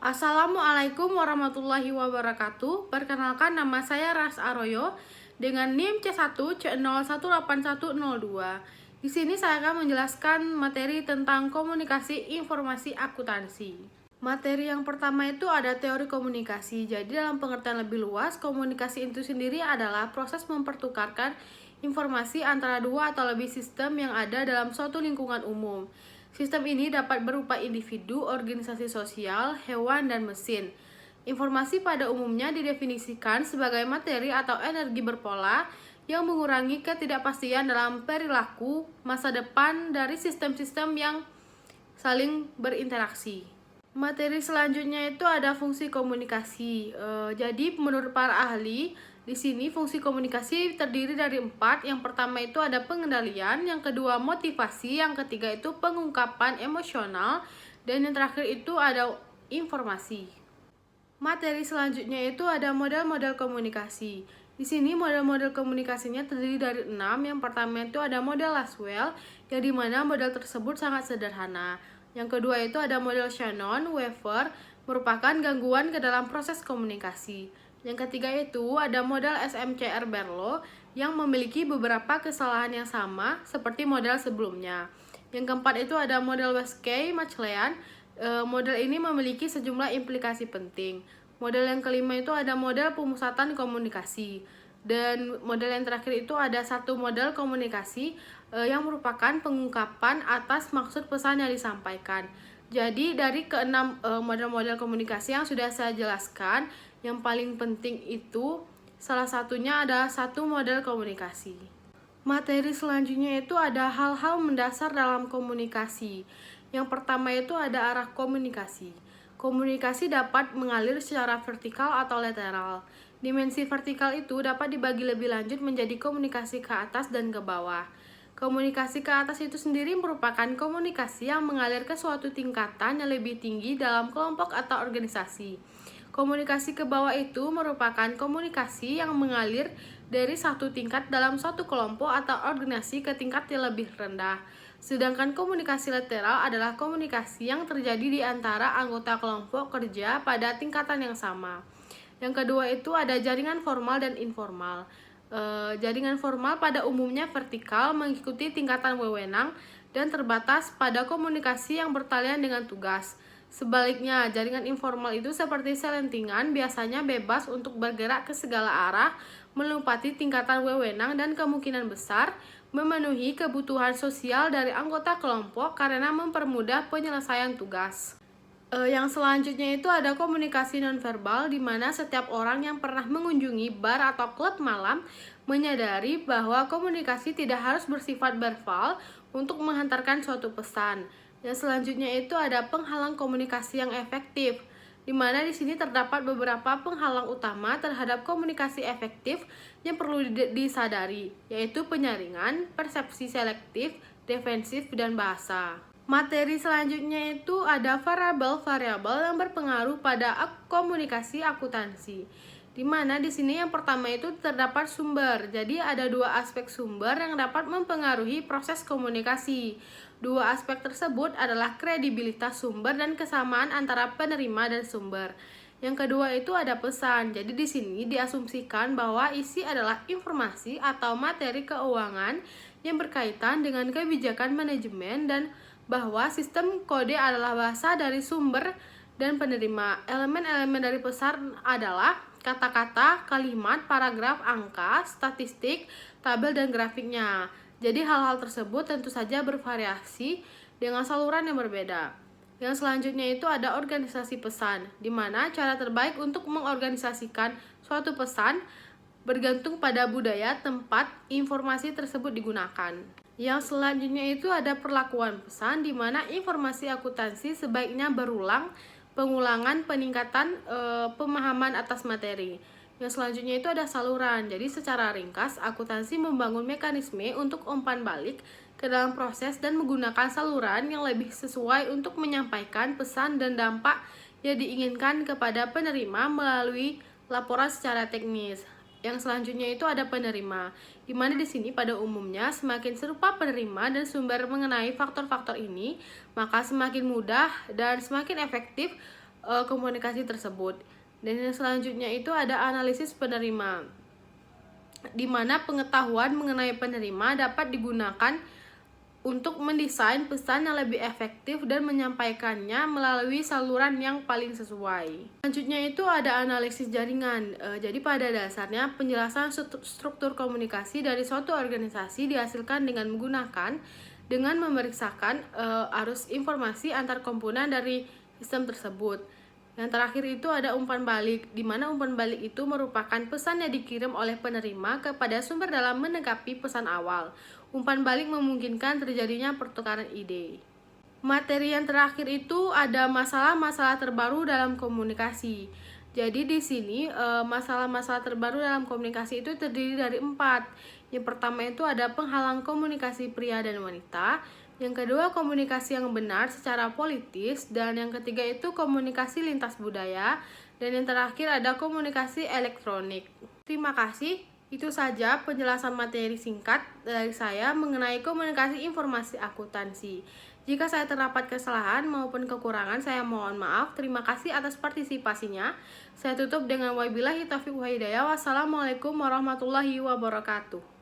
Assalamualaikum warahmatullahi wabarakatuh. Perkenalkan, nama saya Ras Aroyo dengan NIM C1C018102. Di sini saya akan menjelaskan materi tentang komunikasi informasi akuntansi. Materi yang pertama itu ada teori komunikasi. Jadi dalam pengertian lebih luas, komunikasi itu sendiri adalah proses mempertukarkan informasi antara dua atau lebih sistem yang ada dalam suatu lingkungan umum. Sistem ini dapat berupa individu, organisasi sosial, hewan, dan mesin. Informasi pada umumnya didefinisikan sebagai materi atau energi berpola yang mengurangi ketidakpastian dalam perilaku masa depan dari sistem-sistem yang saling berinteraksi. Materi selanjutnya itu ada fungsi komunikasi. Jadi menurut para ahli, di sini fungsi komunikasi terdiri dari 4. Yang pertama itu ada pengendalian, yang kedua motivasi, yang ketiga itu pengungkapan emosional, dan yang terakhir itu ada informasi. Materi selanjutnya itu ada model-model komunikasi. Di sini model-model komunikasinya terdiri dari 6. Yang pertama itu ada model Laswell, yang dimana model tersebut sangat sederhana. Yang kedua itu ada model Shannon-Weaver, merupakan gangguan ke dalam proses komunikasi. Yang ketiga itu ada model SMCR-Berlo, yang memiliki beberapa kesalahan yang sama seperti model sebelumnya. Yang keempat itu ada model Westcott-Machlean. Model ini memiliki sejumlah implikasi penting. Model yang kelima itu ada model pemusatan komunikasi. Dan model yang terakhir itu ada satu model komunikasi yang merupakan pengungkapan atas maksud pesan yang disampaikan. Jadi dari keenam model-model komunikasi yang sudah saya jelaskan, yang paling penting itu salah satunya adalah satu model komunikasi. Materi selanjutnya itu ada hal-hal mendasar dalam komunikasi. Yang pertama itu ada arah komunikasi. Komunikasi dapat mengalir secara vertikal atau lateral. Dimensi vertikal itu dapat dibagi lebih lanjut menjadi komunikasi ke atas dan ke bawah. Komunikasi ke atas itu sendiri merupakan komunikasi yang mengalir ke suatu tingkatan yang lebih tinggi dalam kelompok atau organisasi. Komunikasi ke bawah itu merupakan komunikasi yang mengalir dari satu tingkat dalam suatu kelompok atau organisasi ke tingkat yang lebih rendah. Sedangkan komunikasi lateral adalah komunikasi yang terjadi di antara anggota kelompok kerja pada tingkatan yang sama. Yang kedua itu ada jaringan formal dan informal. Jaringan formal pada umumnya vertikal, mengikuti tingkatan wewenang dan terbatas pada komunikasi yang bertalian dengan tugas. Sebaliknya, jaringan informal itu seperti selentingan, biasanya bebas untuk bergerak ke segala arah, melompati tingkatan wewenang dan kemungkinan besar memenuhi kebutuhan sosial dari anggota kelompok karena mempermudah penyelesaian tugas. Yang selanjutnya itu ada komunikasi nonverbal, di mana setiap orang yang pernah mengunjungi bar atau klub malam menyadari bahwa komunikasi tidak harus bersifat verbal untuk menghantarkan suatu pesan. Yang selanjutnya itu ada penghalang komunikasi yang efektif, di mana di sini terdapat beberapa penghalang utama terhadap komunikasi efektif yang perlu disadari, yaitu penyaringan, persepsi selektif, defensif, dan bahasa. Materi selanjutnya itu ada variabel-variabel yang berpengaruh pada komunikasi akuntansi. Di mana di sini yang pertama itu terdapat sumber. Jadi ada dua aspek sumber yang dapat mempengaruhi proses komunikasi. Dua aspek tersebut adalah kredibilitas sumber dan kesamaan antara penerima dan sumber. Yang kedua itu ada pesan. Jadi di sini diasumsikan bahwa isi adalah informasi atau materi keuangan yang berkaitan dengan kebijakan manajemen dan bahwa sistem kode adalah bahasa dari sumber dan penerima. Elemen-elemen dari pesan adalah kata-kata, kalimat, paragraf, angka, statistik, tabel, dan grafiknya. Jadi hal-hal tersebut tentu saja bervariasi dengan saluran yang berbeda. Yang selanjutnya itu ada organisasi pesan, di mana cara terbaik untuk mengorganisasikan suatu pesan bergantung pada budaya tempat informasi tersebut digunakan. Yang selanjutnya itu ada perlakuan pesan, di mana informasi akuntansi sebaiknya berulang, pengulangan, peningkatan pemahaman atas materi. Yang selanjutnya itu ada saluran. Jadi secara ringkas, akuntansi membangun mekanisme untuk umpan balik ke dalam proses dan menggunakan saluran yang lebih sesuai untuk menyampaikan pesan dan dampak yang diinginkan kepada penerima melalui laporan secara teknis. Yang selanjutnya itu ada penerima, di mana di sini pada umumnya semakin serupa penerima dan sumber mengenai faktor-faktor ini, maka semakin mudah dan semakin efektif komunikasi tersebut. Dan yang selanjutnya itu ada analisis penerima, di mana pengetahuan mengenai penerima dapat digunakan untuk mendesain pesan yang lebih efektif dan menyampaikannya melalui saluran yang paling sesuai. Selanjutnya itu ada analisis jaringan. Jadi pada dasarnya penjelasan struktur komunikasi dari suatu organisasi dihasilkan dengan memeriksakan arus informasi antar komponen dari sistem tersebut. Yang terakhir itu ada umpan balik, di mana umpan balik itu merupakan pesan yang dikirim oleh penerima kepada sumber dalam menanggapi pesan awal. Umpan balik memungkinkan terjadinya pertukaran ide. Materi yang terakhir itu ada masalah-masalah terbaru dalam komunikasi. Jadi di sini masalah-masalah terbaru dalam komunikasi itu terdiri dari 4. Yang pertama itu ada penghalang komunikasi pria dan wanita. Yang kedua, komunikasi yang benar secara politis. Dan yang ketiga itu komunikasi lintas budaya. Dan yang terakhir ada komunikasi elektronik. Terima kasih. Itu saja penjelasan materi singkat dari saya mengenai komunikasi informasi akuntansi. Jika saya terdapat kesalahan maupun kekurangan, saya mohon maaf. Terima kasih atas partisipasinya. Saya tutup dengan wabillahi taufiq wal hidayah. Wassalamualaikum warahmatullahi wabarakatuh.